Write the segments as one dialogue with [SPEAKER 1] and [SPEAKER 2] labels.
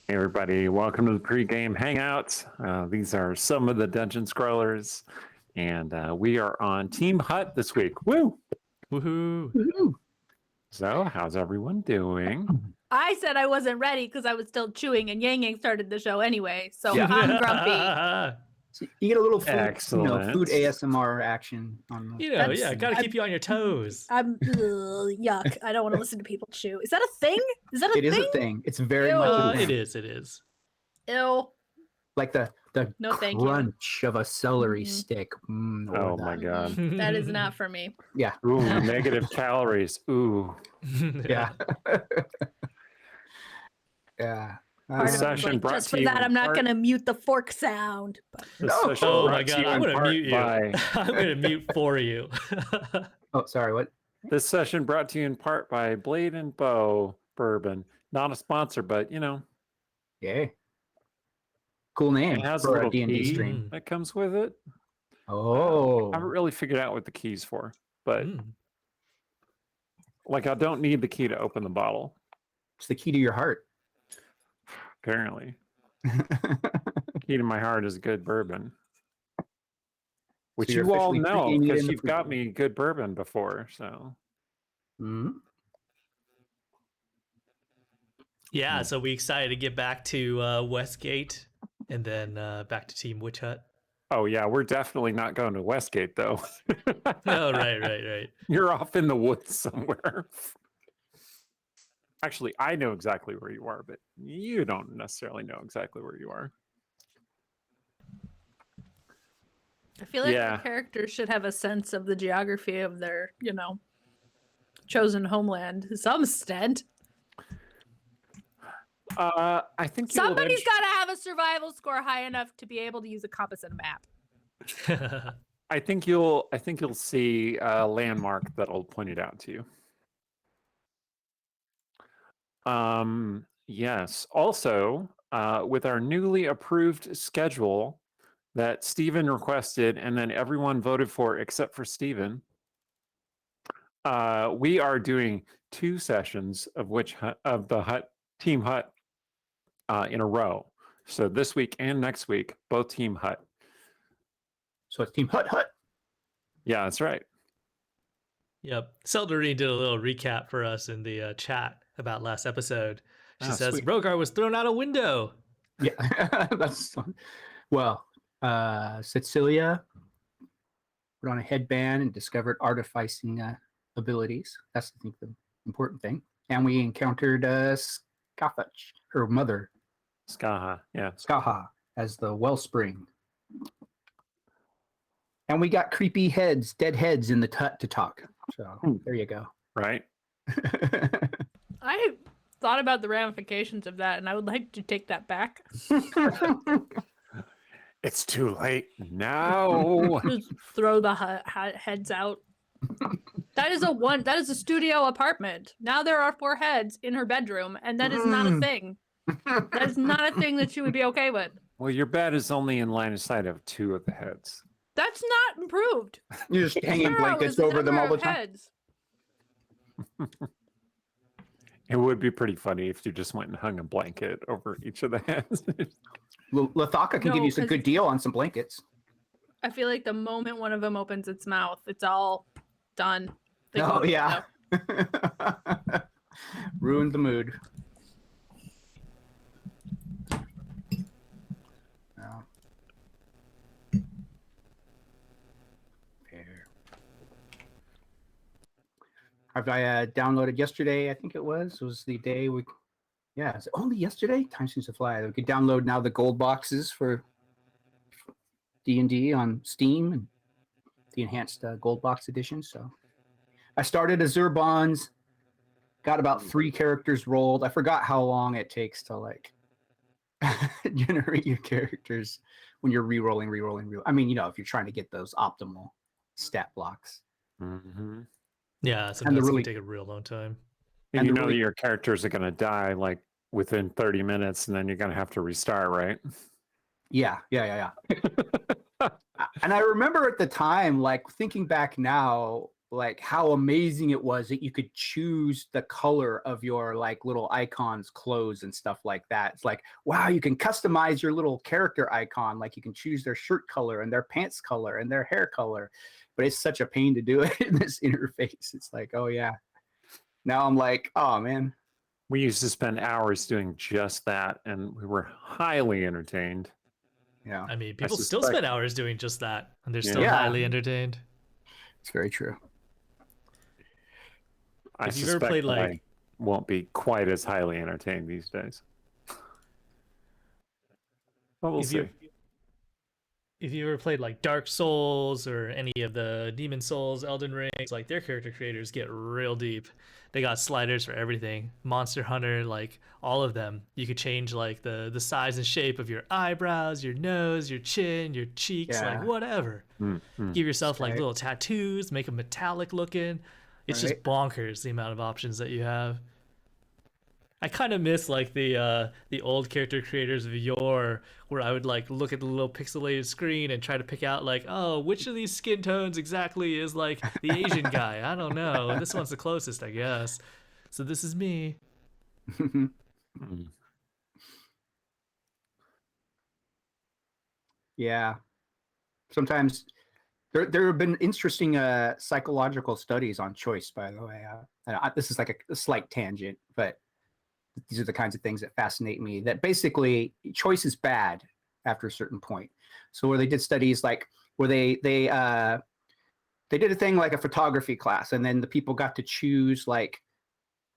[SPEAKER 1] Hey everybody, welcome to the pregame hangouts. These are some of the dungeon scrollers, and we are on Team Hut this week. Woo!
[SPEAKER 2] Woohoo!
[SPEAKER 3] Woo-hoo.
[SPEAKER 1] So, how's everyone doing?
[SPEAKER 4] I said I wasn't ready because I was still chewing, and Yang Yang started the show anyway, so
[SPEAKER 3] Yeah.
[SPEAKER 4] I'm grumpy.
[SPEAKER 3] So you get a little food,
[SPEAKER 1] Excellent.
[SPEAKER 3] food ASMR action on the.
[SPEAKER 2] Gotta keep you on your toes.
[SPEAKER 4] Yuck. I don't want to listen to people chew. Is that a thing? Is that a
[SPEAKER 3] It
[SPEAKER 4] thing?
[SPEAKER 3] is a thing. It's very
[SPEAKER 4] Ew.
[SPEAKER 3] much a thing.
[SPEAKER 2] It is.
[SPEAKER 4] Ew.
[SPEAKER 3] Like the
[SPEAKER 4] No, thank you.
[SPEAKER 3] crunch of a celery
[SPEAKER 4] Mhm.
[SPEAKER 3] stick.
[SPEAKER 1] Oh my god.
[SPEAKER 4] That is not for me.
[SPEAKER 3] Yeah.
[SPEAKER 1] Ooh, negative calories. Ooh.
[SPEAKER 3] Yeah. Yeah.
[SPEAKER 4] Part of
[SPEAKER 1] This session
[SPEAKER 4] like,
[SPEAKER 1] brought
[SPEAKER 4] just
[SPEAKER 1] to
[SPEAKER 4] for
[SPEAKER 1] you
[SPEAKER 4] that,
[SPEAKER 1] in
[SPEAKER 4] I'm not
[SPEAKER 1] part-
[SPEAKER 4] going to mute the fork sound. But
[SPEAKER 1] This
[SPEAKER 3] No.
[SPEAKER 1] session
[SPEAKER 2] Oh
[SPEAKER 1] brought
[SPEAKER 2] my
[SPEAKER 1] to
[SPEAKER 2] god,
[SPEAKER 1] you
[SPEAKER 2] I'm
[SPEAKER 1] in
[SPEAKER 2] gonna
[SPEAKER 1] part
[SPEAKER 2] mute you.
[SPEAKER 1] by-
[SPEAKER 2] I'm gonna mute for you.
[SPEAKER 3] Oh, sorry. What?
[SPEAKER 1] This session brought to you in part by Blade and Bow Bourbon. Not a sponsor, but you know,
[SPEAKER 3] Yay. Cool name
[SPEAKER 1] it has a
[SPEAKER 3] for
[SPEAKER 1] little
[SPEAKER 3] a D&D
[SPEAKER 1] key
[SPEAKER 3] stream.
[SPEAKER 1] that comes with it.
[SPEAKER 3] Oh.
[SPEAKER 1] I haven't really figured out what the key's for, but
[SPEAKER 2] Mm.
[SPEAKER 1] like I don't need the key to open the bottle.
[SPEAKER 3] It's the key to your heart.
[SPEAKER 1] Apparently, key to my heart is good bourbon, which
[SPEAKER 3] you're
[SPEAKER 1] you all
[SPEAKER 3] officially
[SPEAKER 1] know
[SPEAKER 3] pre-gaming it
[SPEAKER 1] because
[SPEAKER 3] in the
[SPEAKER 1] you've got
[SPEAKER 3] pre-game.
[SPEAKER 1] me good bourbon before. So
[SPEAKER 3] Mhm.
[SPEAKER 2] Yeah, so we excited to get back to Westgate and then back to Team Witch Hut.
[SPEAKER 1] oh yeah, we're definitely not going to Westgate though.
[SPEAKER 2] Oh, right.
[SPEAKER 1] You're off in the woods somewhere. Actually, I know exactly where you are, but you don't necessarily know exactly where you are.
[SPEAKER 4] I feel like
[SPEAKER 1] Yeah.
[SPEAKER 4] the characters should have a sense of the geography of their, chosen homeland to some extent.
[SPEAKER 1] I think you will
[SPEAKER 4] Somebody's got to have a survival score high enough to be able to use a compass and a map.
[SPEAKER 1] I think you'll see a landmark that'll point it out to you. Yes. Also, with our newly approved schedule that Steven requested and then everyone voted for except for Steven, we are doing 2 sessions of Team Hut in a row. So this week and next week, both Team Hut.
[SPEAKER 3] So it's Team Hut.
[SPEAKER 1] Yeah, that's right.
[SPEAKER 2] Yep. Seldarine did a little recap for us in the chat about last episode. She
[SPEAKER 1] Oh,
[SPEAKER 2] says
[SPEAKER 1] sweet.
[SPEAKER 2] Rogar was thrown out a window.
[SPEAKER 3] Yeah. That's well. Cecilia put on a headband and discovered artificing abilities. That's, I think, the important thing. And we encountered Skafach, her mother,
[SPEAKER 1] Skaha, yeah.
[SPEAKER 3] Skaha, as the wellspring. And we got creepy heads, dead heads in the hut to talk. So there you go.
[SPEAKER 1] Right?
[SPEAKER 4] I thought about the ramifications of that, and I would like to take that back.
[SPEAKER 1] It's too late now.
[SPEAKER 4] Just throw the heads out. That is a studio apartment. Now there are 4 heads in her bedroom, and that is not a thing. That is not a thing that she would be okay with.
[SPEAKER 1] Well, your bed is only in line of sight of 2 of the heads.
[SPEAKER 4] That's not improved.
[SPEAKER 3] You're just hanging
[SPEAKER 4] Zero
[SPEAKER 3] blankets
[SPEAKER 4] is the
[SPEAKER 3] over them all
[SPEAKER 4] number
[SPEAKER 3] the
[SPEAKER 4] of
[SPEAKER 3] time.
[SPEAKER 4] heads.
[SPEAKER 1] It would be pretty funny if you just went and hung a blanket over each of the heads.
[SPEAKER 3] Lathaka can give
[SPEAKER 4] No,
[SPEAKER 3] you some
[SPEAKER 4] 'cause-
[SPEAKER 3] good deal on some blankets.
[SPEAKER 4] I feel like the moment one of them opens its mouth, it's all done. They
[SPEAKER 3] Oh,
[SPEAKER 4] go,
[SPEAKER 3] yeah. Ruined the mood. No. Fair. Have I downloaded yesterday? I think it was the day we. Yeah, is it only yesterday? Time seems to fly. We could download now the gold boxes for D&D on Steam and the enhanced gold box edition. So I started Azure Bonds, got about 3 characters rolled. I forgot how long it takes to like generate your characters when you're re-rolling. I mean, if you're trying to get those optimal stat blocks.
[SPEAKER 1] Mm-hmm.
[SPEAKER 2] Yeah, sometimes
[SPEAKER 3] really-
[SPEAKER 2] it can take a real long time.
[SPEAKER 1] And
[SPEAKER 3] And
[SPEAKER 1] you
[SPEAKER 3] the
[SPEAKER 1] know
[SPEAKER 3] really-
[SPEAKER 1] that your characters are going to die like within 30 minutes, and then you're going to have to restart, right?
[SPEAKER 3] Yeah. And I remember at the time, like thinking back now, like how amazing it was that you could choose the color of your like little icons, clothes and stuff like that. It's like, wow, you can customize your little character icon. Like you can choose their shirt color and their pants color and their hair color. But it's such a pain to do it in this interface. It's like, oh yeah. Now I'm like, oh man.
[SPEAKER 1] We used to spend hours doing just that, and we were highly entertained.
[SPEAKER 3] Yeah,
[SPEAKER 2] I mean, people still
[SPEAKER 1] suspect-
[SPEAKER 2] spend hours doing just that, and they're still
[SPEAKER 3] Yeah.
[SPEAKER 2] highly entertained.
[SPEAKER 3] it's very true.
[SPEAKER 1] I
[SPEAKER 2] Have you ever
[SPEAKER 1] suspect
[SPEAKER 2] played,
[SPEAKER 1] that
[SPEAKER 2] like-
[SPEAKER 1] I won't be quite as highly entertained these days. But we'll see.
[SPEAKER 2] If you ever played like Dark Souls or any of the Demon Souls, Elden Rings, like their character creators get real deep. They got sliders for everything. Monster Hunter, like all of them. You could change like the size and shape of your eyebrows, your nose, your chin, your cheeks,
[SPEAKER 3] Yeah.
[SPEAKER 2] like whatever.
[SPEAKER 1] Mm.
[SPEAKER 2] Give yourself like
[SPEAKER 3] Right.
[SPEAKER 2] little tattoos, make them metallic looking. It's just
[SPEAKER 3] Right.
[SPEAKER 2] bonkers the amount of options that you have. I kind of miss like the old character creators of yore, where I would like look at the little pixelated screen and try to pick out like, oh, which of these skin tones exactly is like the Asian guy? I don't know. This one's the closest, I guess. So this is me.
[SPEAKER 1] Mm.
[SPEAKER 3] Yeah. Sometimes there have been interesting psychological studies on choice, by the way. This is like a slight tangent, but these are the kinds of things that fascinate me, that basically choice is bad after a certain point. So where they did studies like where they did a thing like a photography class, and then the people got to choose like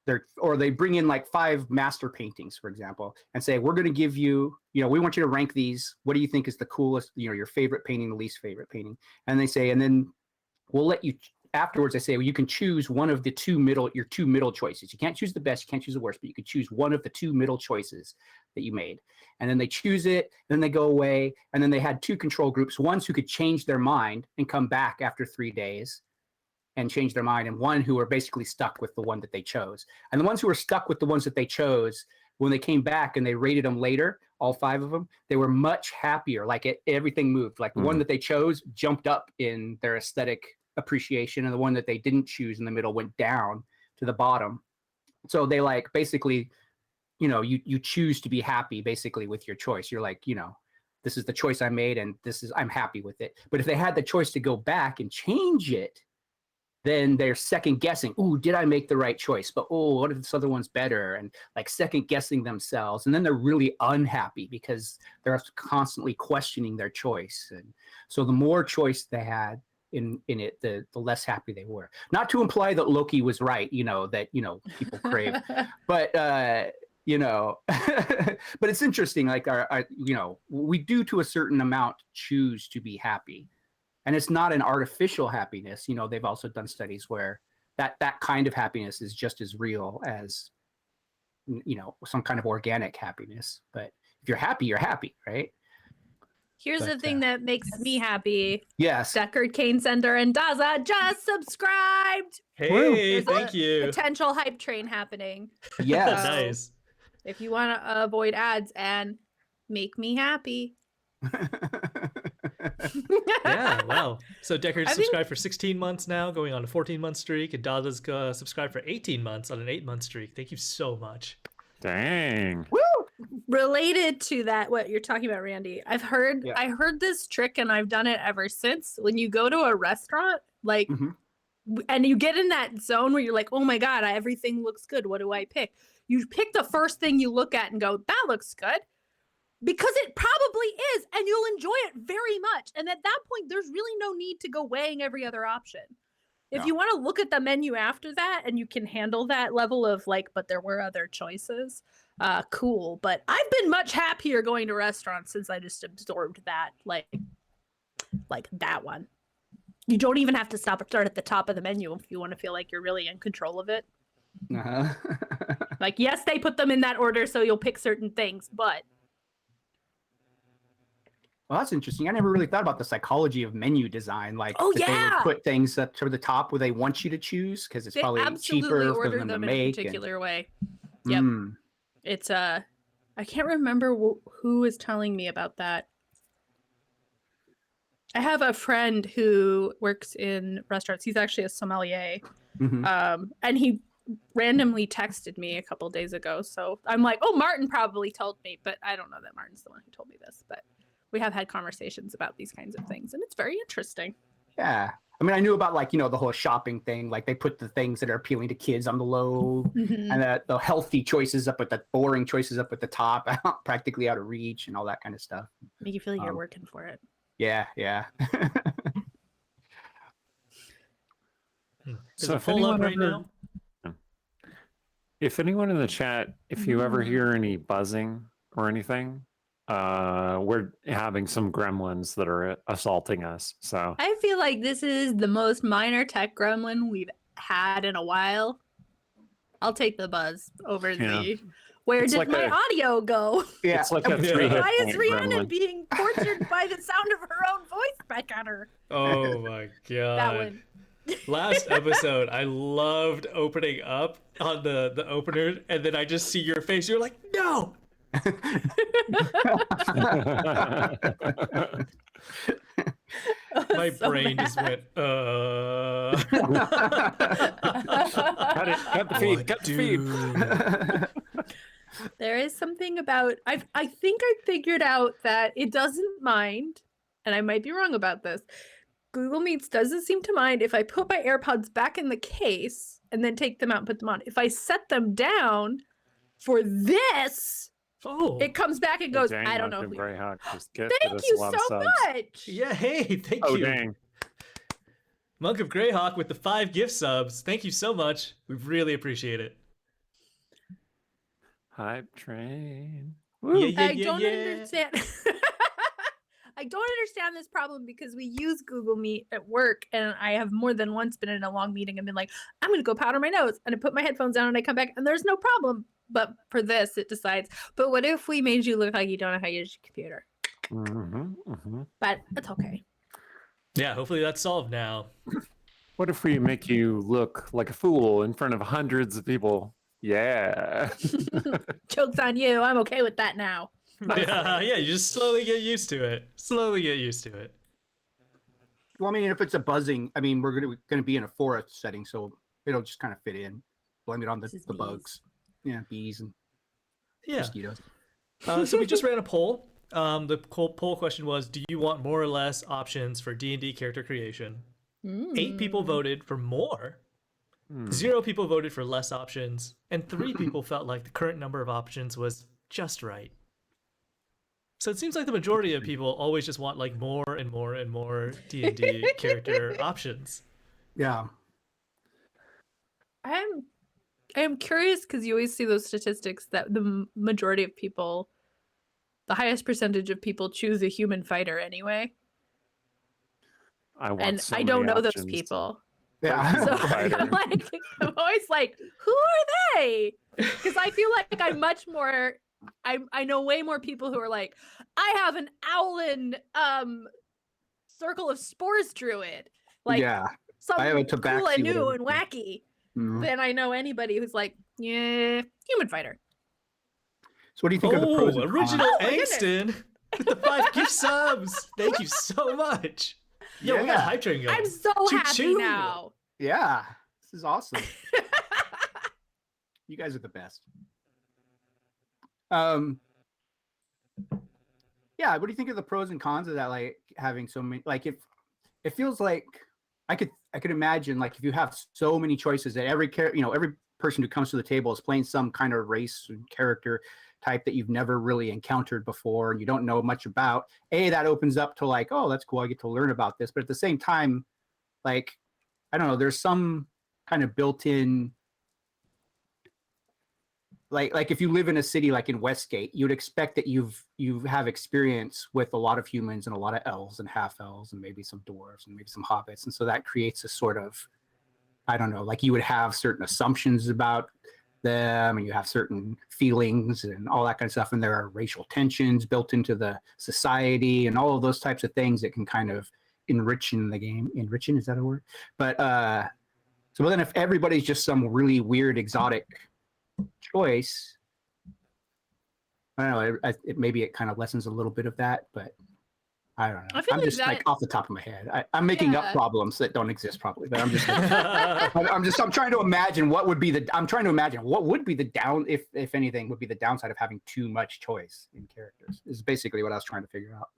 [SPEAKER 3] they bring in like 5 master paintings, for example, and say, we're going to give you, we want you to rank these. What do you think is the coolest, your favorite painting, the least favorite painting? And they say, and then we'll let you, afterwards, they say, well, you can choose one of your 2 middle choices. You can't choose the best, you can't choose the worst, but you could choose one of the 2 middle choices that you made. And then they choose it, then they go away, and then they had 2 control groups, ones who could change their mind and come back after 3 days and change their mind, and one who were basically stuck with the one that they chose. And the ones who were stuck with the ones that they chose, when they came back and they rated them later, all 5 of them, they were much happier. Like everything moved. Like the one that they chose jumped up in their aesthetic appreciation, and the one that they didn't choose in the middle went down to the bottom. So they like basically, you choose to be happy basically with your choice. You're like, this is the choice I made, and I'm happy with it. But if they had the choice to go back and change it, then they're second guessing. Ooh, did I make the right choice? But what if this other one's better? And like second guessing themselves. And then they're really unhappy because they're constantly questioning their choice. And so the more choice they had in it, the less happy they were. Not to imply that Loki was right, that people crave, but but it's interesting. Like we do to a certain amount choose to be happy. And it's not an artificial happiness. They've also done studies where that kind of happiness is just as real as, some kind of organic happiness. But if you're happy, right?
[SPEAKER 4] Here's the
[SPEAKER 3] But,
[SPEAKER 4] thing that makes me happy.
[SPEAKER 3] Yes.
[SPEAKER 4] Deckard, Kane Sender, and Daza just subscribed.
[SPEAKER 2] Hey,
[SPEAKER 4] There's
[SPEAKER 2] thank you.
[SPEAKER 4] Potential hype train happening.
[SPEAKER 3] Yes.
[SPEAKER 2] Nice.
[SPEAKER 4] If you want to avoid ads and make me happy.
[SPEAKER 2] Yeah, wow. So Decker's
[SPEAKER 4] I think-
[SPEAKER 2] subscribed for 16 months now, going on a 14-month streak, and Daza's subscribed for 18 months on an 8-month streak. Thank you so much.
[SPEAKER 1] Dang.
[SPEAKER 4] Related to that, what you're talking about, Randy, I heard this trick and I've done it ever since. When you go to a restaurant, like,
[SPEAKER 3] Mhm.
[SPEAKER 4] and you get in that zone where you're like, oh my God, everything looks good. What do I pick? You pick the first thing you look at and go, that looks good. Because it probably is, and you'll enjoy it very much. And at that point, there's really no need to go weighing every other option. If
[SPEAKER 3] No.
[SPEAKER 4] you want to look at the menu after that and you can handle that level of like, but there were other choices, cool. But I've been much happier going to restaurants since I just absorbed that, like that one. You don't even have to start at the top of the menu if you want to feel like you're really in control of it.
[SPEAKER 3] Uh-huh.
[SPEAKER 4] Like, yes, they put them in that order, so you'll pick certain things, but
[SPEAKER 3] Well, that's interesting. I never really thought about the psychology of menu design. Like,
[SPEAKER 4] Oh,
[SPEAKER 3] that they
[SPEAKER 4] yeah.
[SPEAKER 3] would put things up to the top where they want you to choose because it's
[SPEAKER 4] they
[SPEAKER 3] probably
[SPEAKER 4] absolutely
[SPEAKER 3] cheaper for
[SPEAKER 4] order
[SPEAKER 3] them to
[SPEAKER 4] them in a
[SPEAKER 3] make.
[SPEAKER 4] particular way. Yep.
[SPEAKER 3] Mm.
[SPEAKER 4] It's I can't remember who was telling me about that. I have a friend who works in restaurants. He's actually a sommelier. And he randomly texted me a couple days ago. So I'm like, oh, Martin probably told me, but I don't know that Martin's the one who told me this. But we have had conversations about these kinds of things, and it's very interesting.
[SPEAKER 3] Yeah. I mean, I knew about like, the whole shopping thing. Like they put the things that are appealing to kids on the low and the healthy choices up at the boring choices up at the top, practically out of reach and all that kind of stuff.
[SPEAKER 4] Make you feel like you're working for it.
[SPEAKER 3] Yeah.
[SPEAKER 2] So if anyone right now,
[SPEAKER 1] if anyone in the chat, if you ever hear any buzzing or anything, we're having some gremlins that are assaulting us. So
[SPEAKER 4] I feel like this is the most minor tech gremlin we've had in a while. I'll take the buzz over the. Where
[SPEAKER 1] It's
[SPEAKER 4] did
[SPEAKER 1] like
[SPEAKER 4] my audio go?
[SPEAKER 3] Yeah.
[SPEAKER 1] it's like a 3 hit
[SPEAKER 4] Why is
[SPEAKER 1] point
[SPEAKER 4] Rhiannon
[SPEAKER 1] gremlin.
[SPEAKER 4] being tortured by the sound of her own voice back at her?
[SPEAKER 2] oh my god.
[SPEAKER 4] That one.
[SPEAKER 2] Last episode, I loved opening up on the opener, and then I just see your face. You're like, no. My
[SPEAKER 4] So
[SPEAKER 2] brain
[SPEAKER 4] bad.
[SPEAKER 2] just went,
[SPEAKER 1] Cut the feed. Cut the feed.
[SPEAKER 4] There is something about I think I figured out that it doesn't mind, and I might be wrong about this. Google Meets doesn't seem to mind if I put my AirPods back in the case and then take them out and put them on. If I set them down for this, it comes back and goes,
[SPEAKER 1] Dang,
[SPEAKER 4] I don't know.
[SPEAKER 1] Malcolm Greyhawk just get
[SPEAKER 4] Thank
[SPEAKER 1] us
[SPEAKER 4] you
[SPEAKER 1] a lot of
[SPEAKER 4] so
[SPEAKER 1] subs.
[SPEAKER 4] much.
[SPEAKER 2] yeah, hey, thank
[SPEAKER 1] Oh
[SPEAKER 2] you.
[SPEAKER 1] dang.
[SPEAKER 2] Monk of Greyhawk with the 5 gift subs. Thank you so much. We really appreciate it.
[SPEAKER 1] Hype train.
[SPEAKER 4] I don't understand. I don't understand this problem because we use Google Meet at work, and I have more than once been in a long meeting and been like, I'm going to go powder my nose, and I put my headphones down and I come back and there's no problem. But for this, it decides, but what if we made you look like you don't know how to use your computer? But it's okay.
[SPEAKER 2] Yeah, hopefully that's solved now.
[SPEAKER 1] What if we make you look like a fool in front of hundreds of people? Yeah.
[SPEAKER 4] Joke's on you. I'm okay with that now.
[SPEAKER 2] Yeah, you just slowly get used to it.
[SPEAKER 3] Well, I mean, if it's a buzzing, I mean, we're gonna be in a forest setting, so it'll just kind of fit in. Blame it on
[SPEAKER 4] This is
[SPEAKER 3] the
[SPEAKER 4] bees.
[SPEAKER 3] bugs. Yeah, bees and
[SPEAKER 2] Yeah.
[SPEAKER 3] mosquitoes.
[SPEAKER 2] So we just ran a poll. The poll question was, do you want more or less options for D&D character creation? 8 people voted for more. 0 people voted for less options. And 3 people felt like the current number of options was just right. So it seems like the majority of people always just want like more and more and more D&D character options.
[SPEAKER 3] Yeah.
[SPEAKER 4] I am curious because you always see those statistics that the majority of people, the highest percentage of people choose a human fighter anyway.
[SPEAKER 1] I want
[SPEAKER 4] And
[SPEAKER 1] so
[SPEAKER 4] I don't
[SPEAKER 1] many
[SPEAKER 4] know those
[SPEAKER 1] options.
[SPEAKER 4] people.
[SPEAKER 3] Yeah.
[SPEAKER 4] So
[SPEAKER 1] Fighter.
[SPEAKER 4] I'm always like, who are they? Because I feel like I'm much more. I know way more people who are like, I have an Owlin Circle of Spores Druid. Like,
[SPEAKER 3] yeah.
[SPEAKER 4] something
[SPEAKER 3] I have a
[SPEAKER 4] cool
[SPEAKER 3] Tabaxi
[SPEAKER 4] and new
[SPEAKER 3] whatever.
[SPEAKER 4] and wacky.
[SPEAKER 3] Mhm.
[SPEAKER 4] Than I know anybody who's like, yeah, human fighter.
[SPEAKER 3] So what do you think of the pros and
[SPEAKER 2] original
[SPEAKER 3] cons?
[SPEAKER 4] Oh, my goodness.
[SPEAKER 2] Angston with the 5 gift subs. Thank you so much. Yeah, we got a hype train going.
[SPEAKER 4] I'm so happy
[SPEAKER 2] Choo-choo.
[SPEAKER 4] now.
[SPEAKER 3] Yeah, this is awesome. You guys are the best. Yeah, what do you think of the pros and cons of that? Like having so many, like if it feels like I could imagine like if you have so many choices that every every person who comes to the table is playing some kind of race and character type that you've never really encountered before and you don't know much about. That opens up to like, oh, that's cool. I get to learn about this. But at the same time, like, I don't know, there's some kind of built-in, like if you live in a city like in Westgate, you'd expect that you have experience with a lot of humans and a lot of elves and half elves and maybe some dwarves and maybe some hobbits. And so that creates a sort of, I don't know, like you would have certain assumptions about them and you have certain feelings and all that kind of stuff. And there are racial tensions built into the society and all of those types of things that can kind of enrich in the game. Enriching, is that a word? But so then if everybody's just some really weird exotic choice, I don't know, maybe it kind of lessens a little bit of that, but I don't know.
[SPEAKER 4] I feel
[SPEAKER 3] I'm
[SPEAKER 4] like
[SPEAKER 3] just like
[SPEAKER 4] that-
[SPEAKER 3] off the top of my head. I'm making up
[SPEAKER 4] Yeah.
[SPEAKER 3] problems that don't exist probably, but I'm just I'm trying to imagine what would be the down if anything would be the downside of having too much choice in characters. Is basically what I was trying to figure out.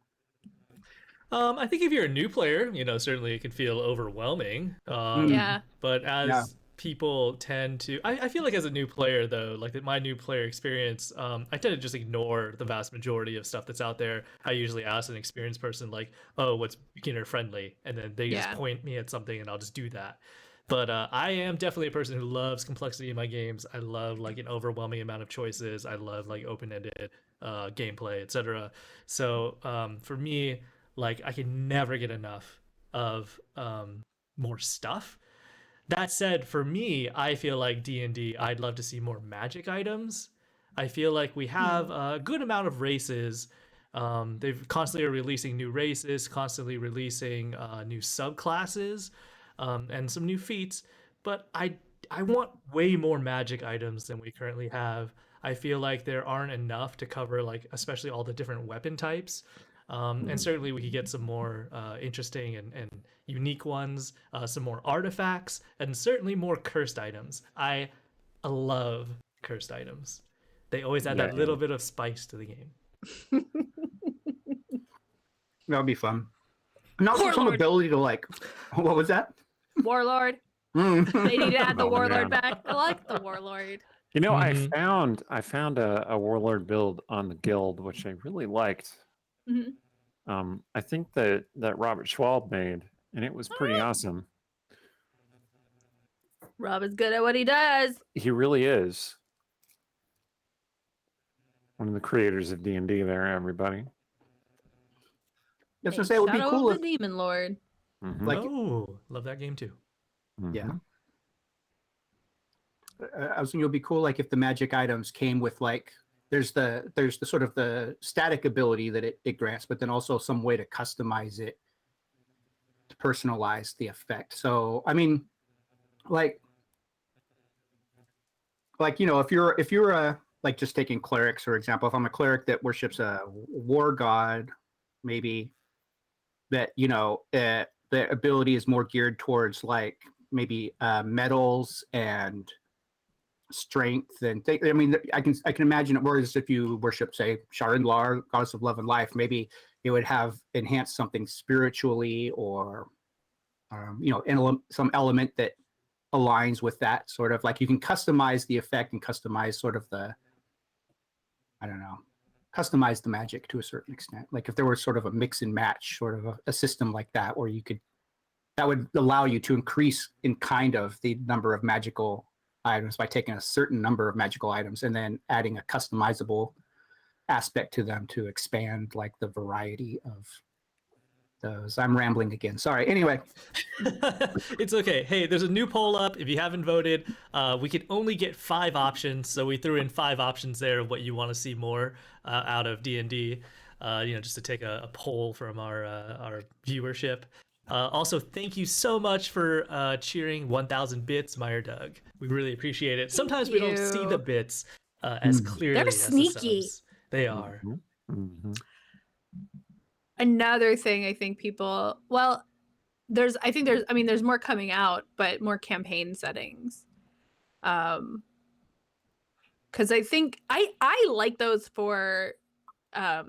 [SPEAKER 2] I think if you're a new player, certainly it can feel overwhelming.
[SPEAKER 4] Yeah.
[SPEAKER 2] But as
[SPEAKER 3] Yeah.
[SPEAKER 2] people tend to, I feel like as a new player though, like my new player experience, I tend to just ignore the vast majority of stuff that's out there. I usually ask an experienced person like, "Oh, what's beginner friendly?" And then they just
[SPEAKER 4] Yeah.
[SPEAKER 2] point me at something, and I'll just do that. But I am definitely a person who loves complexity in my games. I love like an overwhelming amount of choices. I love like open-ended gameplay, etc. So for me, like I can never get enough of more stuff. That said, for me, I feel like D&D, I'd love to see more magic items. I feel like we have a good amount of races. They've constantly are releasing new races, constantly releasing new subclasses, and some new feats. But I want way more magic items than we currently have. I feel like there aren't enough to cover like especially all the different weapon types. And certainly we could get some more interesting and unique ones, some more artifacts, and certainly more cursed items. I love cursed items. They always add that little bit of spice to the game.
[SPEAKER 3] That'll be fun. And also some
[SPEAKER 4] Warlord.
[SPEAKER 3] ability to like, what was that?
[SPEAKER 4] Warlord.
[SPEAKER 3] Mm.
[SPEAKER 4] They need to add the
[SPEAKER 1] Oh,
[SPEAKER 4] Warlord
[SPEAKER 1] man.
[SPEAKER 4] back. I like the Warlord.
[SPEAKER 1] You know,
[SPEAKER 2] Mhm.
[SPEAKER 1] I found a warlord build on the guild, which I really liked.
[SPEAKER 4] Mhm.
[SPEAKER 1] I think that Robert Schwab made, and it was pretty awesome.
[SPEAKER 4] Rob is good at what he does.
[SPEAKER 1] He really is one of the creators of D&D. There, everybody.
[SPEAKER 3] I was
[SPEAKER 4] A
[SPEAKER 3] gonna say it would be
[SPEAKER 4] Shadow
[SPEAKER 3] cool
[SPEAKER 4] of
[SPEAKER 3] if
[SPEAKER 4] the Demon Lord.
[SPEAKER 1] Mhm,
[SPEAKER 3] like
[SPEAKER 2] Oh, love that game too.
[SPEAKER 3] yeah.
[SPEAKER 1] mhm.
[SPEAKER 3] I was thinking it would be cool like if the magic items came with like there's the sort of the static ability that it grants, but then also some way to customize it to personalize the effect. So I mean, like if you're a like just taking clerics for example, if I'm a cleric that worships a war god, maybe that the ability is more geared towards like maybe metals and strength and I mean, I can imagine it. Whereas if you worship, say, Sharon-Lar, goddess of love and life, maybe it would have enhanced something spiritually or some element that aligns with that sort of like you can customize the effect and customize sort of the I don't know customize the magic to a certain extent. Like if there was sort of a mix and match sort of a system like that where you could that would allow you to increase in kind of the number of magical items by taking a certain number of magical items and then adding a customizable aspect to them to expand like the variety of those. I'm rambling again. Sorry. Anyway,
[SPEAKER 2] It's okay. Hey, there's a new poll up. If you haven't voted, we can only get 5 options, so we threw in 5 options there of what you want to see more out of D&D. Just to take a poll from our viewership. Also, thank you so much for cheering 1,000 bits, Meyer Doug. We really appreciate it. Sometimes we don't see the
[SPEAKER 4] you.
[SPEAKER 2] bits as clearly
[SPEAKER 4] They're
[SPEAKER 2] as the
[SPEAKER 4] sneaky.
[SPEAKER 2] subs. They are.
[SPEAKER 1] Mhm, mhm.
[SPEAKER 4] Another thing I think people there's more coming out, but more campaign settings. Because I think I like those for I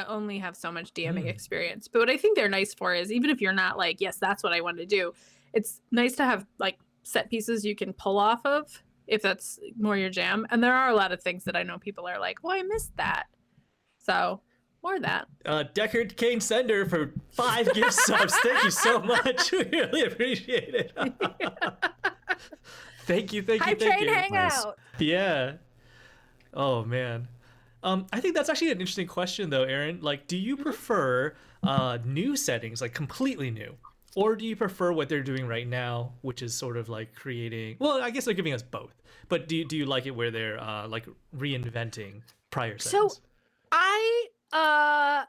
[SPEAKER 4] only have so much DMing experience, but what I think they're nice for is even if you're not like, yes, that's what I want to do, it's nice to have like set pieces you can pull off of if that's more your jam. And there are a lot of things that I know people are like, oh, I missed that. So more of that.
[SPEAKER 2] Deckard Kane Sender for 5 gift subs. Thank you so much. We really appreciate it. Thank you.
[SPEAKER 4] Hype Train Hangout.
[SPEAKER 2] Yeah. Oh man. I think that's actually an interesting question though, Aaron. Like, do you prefer new settings, like completely new? Or do you prefer what they're doing right now, which is sort of like creating, well, I guess they're giving us both. But do you like it where they're like reinventing prior settings?
[SPEAKER 4] So I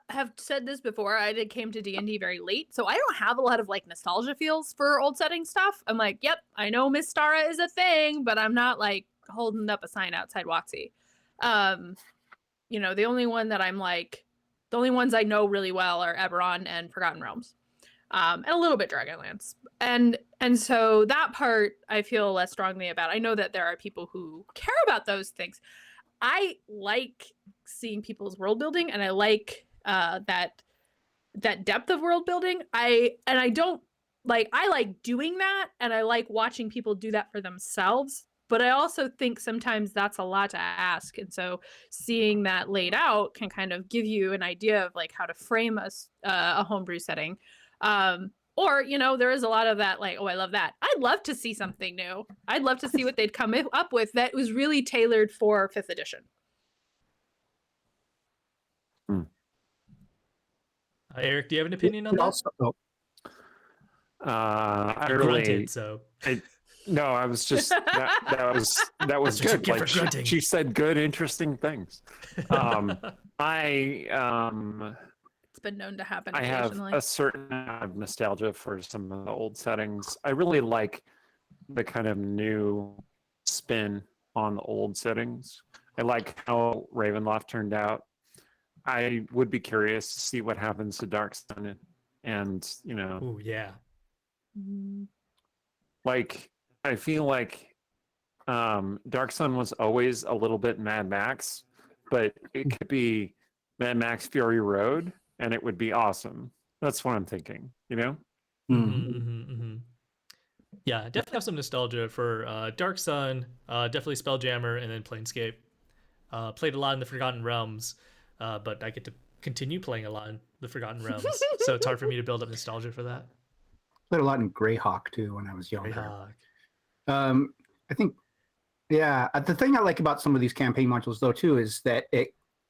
[SPEAKER 4] have said this before. Came to D&D very late, so I don't have a lot of like nostalgia feels for old setting stuff. I'm like, yep, I know Miss Stara is a thing, but I'm not like holding up a sign outside Watsy. The only one that I'm like The only ones I know really well are Eberron and Forgotten Realms, and a little bit Dragonlance. And so that part I feel less strongly about. I know that there are people who care about those things. I like seeing people's world building, and I like that depth of world building. I like doing that, and I like watching people do that for themselves. But I also think sometimes that's a lot to ask, and so seeing that laid out can kind of give you an idea of like how to frame a homebrew setting. Or, you know, there is a lot of that, like, oh, I love that. I'd love to see something new. I'd love to see what they'd come up with that was really tailored for 5th edition.
[SPEAKER 2] Eric, do you have an opinion on that?
[SPEAKER 1] I
[SPEAKER 2] You
[SPEAKER 1] really,
[SPEAKER 2] grunted, so
[SPEAKER 1] no, I was just that was
[SPEAKER 2] That's what you
[SPEAKER 1] good.
[SPEAKER 2] get for
[SPEAKER 1] Like
[SPEAKER 2] grunting.
[SPEAKER 1] she said, good, interesting things.
[SPEAKER 4] It's been known to happen
[SPEAKER 1] I have
[SPEAKER 4] occasionally.
[SPEAKER 1] a certain amount of nostalgia for some of the old settings. I really like the kind of new spin on the old settings. I like how Ravenloft turned out. I would be curious to see what happens to Dark Sun and you know,
[SPEAKER 2] ooh, yeah.
[SPEAKER 1] like I feel like Dark Sun was always a little bit Mad Max, but it could be Mad Max Fury Road and it would be awesome. That's what I'm thinking, you know?
[SPEAKER 2] Yeah, definitely have some nostalgia for Dark Sun, definitely Spelljammer, and then Planescape. Played a lot in the Forgotten Realms, but I get to continue playing a lot in the Forgotten Realms, so it's hard for me to build up nostalgia for that.
[SPEAKER 3] Played a lot in Greyhawk too when I was younger.
[SPEAKER 2] Greyhawk.
[SPEAKER 3] I think, yeah. The thing I like about some of these campaign modules though too is that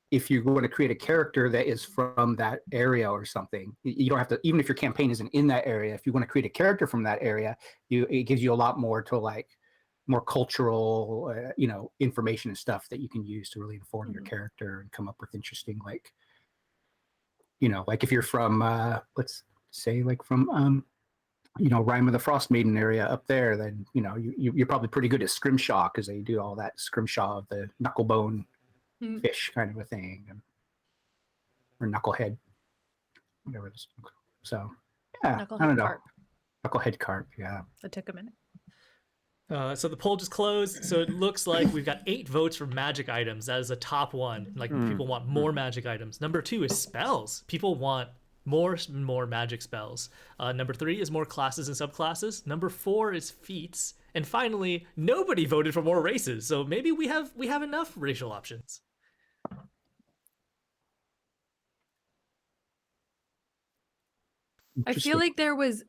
[SPEAKER 3] if you're going to create a character that is from that area or something, you don't have to. Even if your campaign isn't in that area, if you want to create a character from that area, it gives you a lot more to like more cultural, information and stuff that you can use to really inform your character and come up with interesting, like, like if you're from, let's say, like from, Rime of the Frost Maiden area up there, then you're probably pretty good at Scrimshaw because they do all that Scrimshaw of the knucklebone fish kind of a thing, or knucklehead, whatever it is. So yeah, I don't know.
[SPEAKER 4] Carp.
[SPEAKER 3] Knucklehead carp, yeah.
[SPEAKER 4] That took a minute.
[SPEAKER 2] So the poll just closed. So it looks like we've got 8 votes for magic items. That is the top one. Like people want more magic items. Number 2 is spells. People want more magic spells. Number 3 is more classes and subclasses. Number 4 is feats. And finally, nobody voted for more races. So maybe we have enough racial options.
[SPEAKER 4] I feel like there was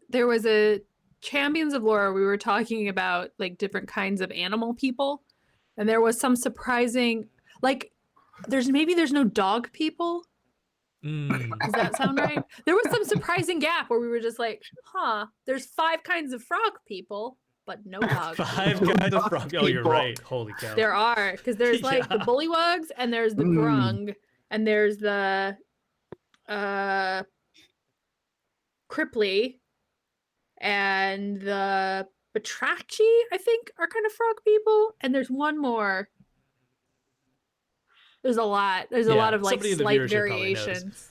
[SPEAKER 4] a Champions of Lore, we were talking about like different kinds of animal people, and there was some surprising, like there's no dog people. Does that sound right? There was some surprising gap where we were just like, there's 5 kinds of frog people, but no dog.
[SPEAKER 2] 5 kinds of frog. Oh, you're right. Holy cow.
[SPEAKER 4] There are, because there's like the bullywugs, and there's the grung, and there's the Cripply, and the Batrachi, I think, are kind of frog people. And there's one more. There's a lot. There's a lot of like slight variations.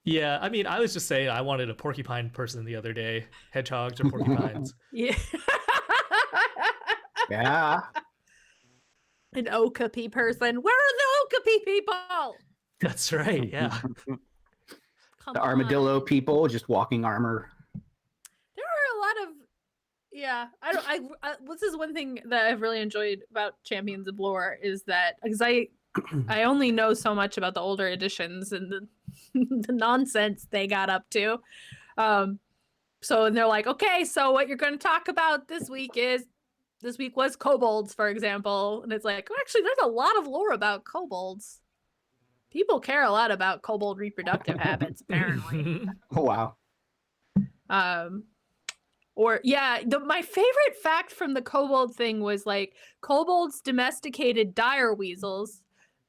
[SPEAKER 2] Yeah, I mean, I was just saying I wanted a porcupine person the other day. Hedgehogs or porcupines.
[SPEAKER 4] Yeah.
[SPEAKER 3] Yeah.
[SPEAKER 4] An Okapi person. Where are the Okapi people?
[SPEAKER 2] That's right, yeah.
[SPEAKER 3] The armadillo people, just walking armor.
[SPEAKER 4] There are a lot of, yeah. This is one thing that I've really enjoyed about Champions of Lore is that, because I only know so much about the older editions and the nonsense they got up to. So they're like, okay, so what you're going to talk about this week was kobolds, for example. And it's like, actually, there's a lot of lore about kobolds. People care a lot about kobold reproductive habits, apparently.
[SPEAKER 3] Oh, wow.
[SPEAKER 4] My favorite fact from the kobold thing was like kobolds domesticated dire weasels.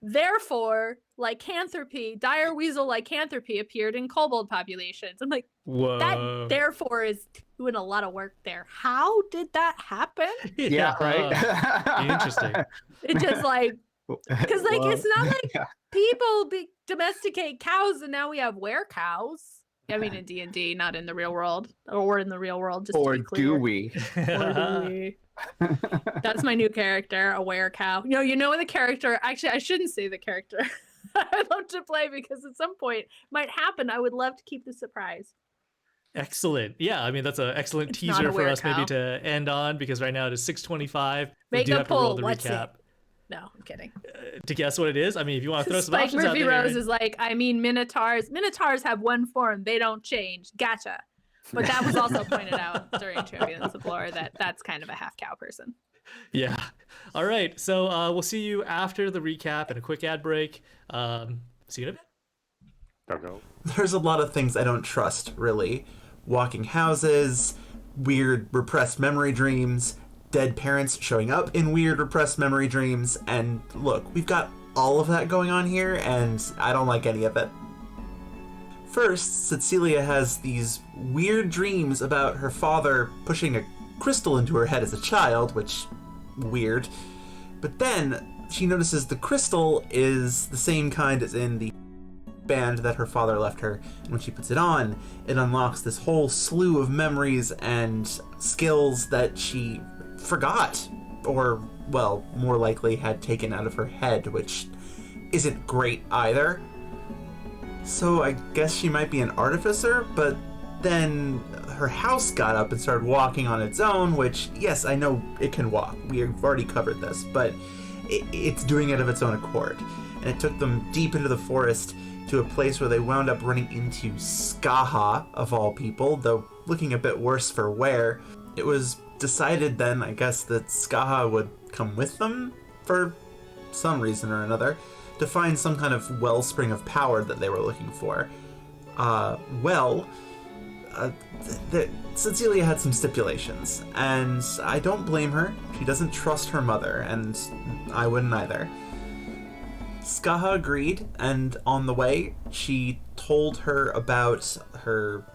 [SPEAKER 4] Therefore, dire weasel lycanthropy appeared in kobold populations. I'm like,
[SPEAKER 2] whoa.
[SPEAKER 4] That therefore is doing a lot of work there. How did that happen?
[SPEAKER 3] Yeah, right.
[SPEAKER 2] Interesting.
[SPEAKER 4] It just like Because like
[SPEAKER 3] Well,
[SPEAKER 4] it's not like
[SPEAKER 3] yeah.
[SPEAKER 4] people domesticate cows and now we have were-cows. I mean, in D&D, not in the real world, or in the real world. Just
[SPEAKER 3] Or
[SPEAKER 4] to be clear.
[SPEAKER 3] do we?
[SPEAKER 4] Or do we? That's my new character, a were-cow. No, you know the character. Actually, I shouldn't say the character. I'd love to play because at some point might happen. I would love to keep the surprise.
[SPEAKER 2] Excellent. Yeah, I mean that's an excellent
[SPEAKER 4] It's not
[SPEAKER 2] teaser
[SPEAKER 4] a
[SPEAKER 2] for us maybe
[SPEAKER 4] were-cow.
[SPEAKER 2] to end on, because right now it is 6:25. We
[SPEAKER 4] Make
[SPEAKER 2] do
[SPEAKER 4] a
[SPEAKER 2] have to roll
[SPEAKER 4] poll.
[SPEAKER 2] the
[SPEAKER 4] What's
[SPEAKER 2] recap.
[SPEAKER 4] it? No, I'm kidding.
[SPEAKER 2] To guess what it is. I mean, if you want to throw some
[SPEAKER 4] Spike
[SPEAKER 2] options out
[SPEAKER 4] Murphy
[SPEAKER 2] there.
[SPEAKER 4] Rose is like, I mean, Minotaurs. Minotaurs have one form. They don't change. Gotcha. But that was also pointed out during Champions of Lore that that's kind of a half cow person.
[SPEAKER 2] Yeah. All right. So we'll see you after the recap and a quick ad break. See you in a bit.
[SPEAKER 1] Go.
[SPEAKER 5] There's a lot of things I don't trust, really. Walking houses, weird repressed memory dreams, dead parents showing up in weird repressed memory dreams, and look, we've got all of that going on here, and I don't like any of it. First, Cecilia has these weird dreams about her father pushing a crystal into her head as a child, which, weird. But then, she notices the crystal is the same kind as in the band that her father left her, and when she puts it on, it unlocks this whole slew of memories and skills that she forgot, or, well, more likely had taken out of her head, which isn't great either. So I guess she might be an artificer, but then her house got up and started walking on its own, which, yes, I know it can walk. We've already covered this, but it's doing it of its own accord. And it took them deep into the forest to a place where they wound up running into Skaha, of all people, though looking a bit worse for wear. It was decided then, I guess, that Skaha would come with them for some reason or another to find some kind of wellspring of power that they were looking for. Cecilia had some stipulations, and I don't blame her. She doesn't trust her mother, and I wouldn't either. Skaha agreed, and on the way, she told her about her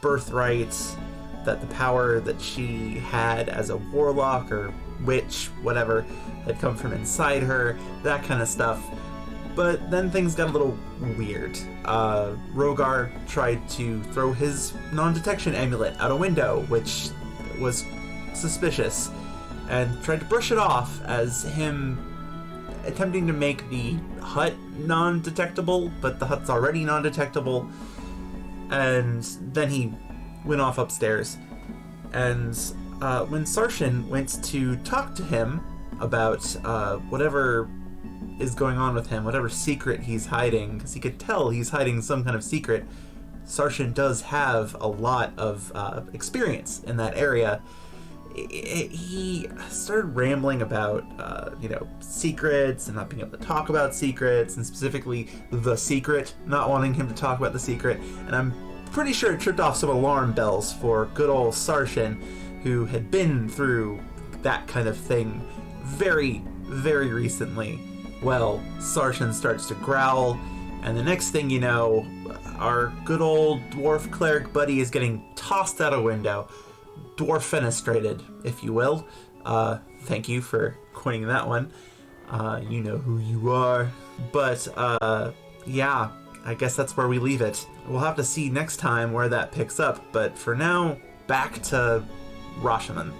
[SPEAKER 5] birthright, that the power that she had as a warlock or witch, whatever, had come from inside her, that kind of stuff. But then things got a little weird. Rogar tried to throw his non-detection amulet out a window, which was suspicious, and tried to brush it off as him attempting to make the hut non-detectable, but the hut's already non-detectable. And then he went off upstairs. And when Sarshan went to talk to him about whatever is going on with him, whatever secret he's hiding, because he could tell he's hiding some kind of secret, Sarshan does have a lot of experience in that area. He started rambling about, secrets and not being able to talk about secrets, and specifically the secret, not wanting him to talk about the secret. And I'm pretty sure it tripped off some alarm bells for good old Sarshan, who had been through that kind of thing very, very recently. Well, Sarshan starts to growl, and the next thing you know, our good old dwarf cleric buddy is getting tossed out a window. Dwarf fenestrated, if you will. Thank you for coining that one. You know who you are. But, yeah, I guess that's where we leave it. We'll have to see next time where that picks up, but for now, back to Rashomon.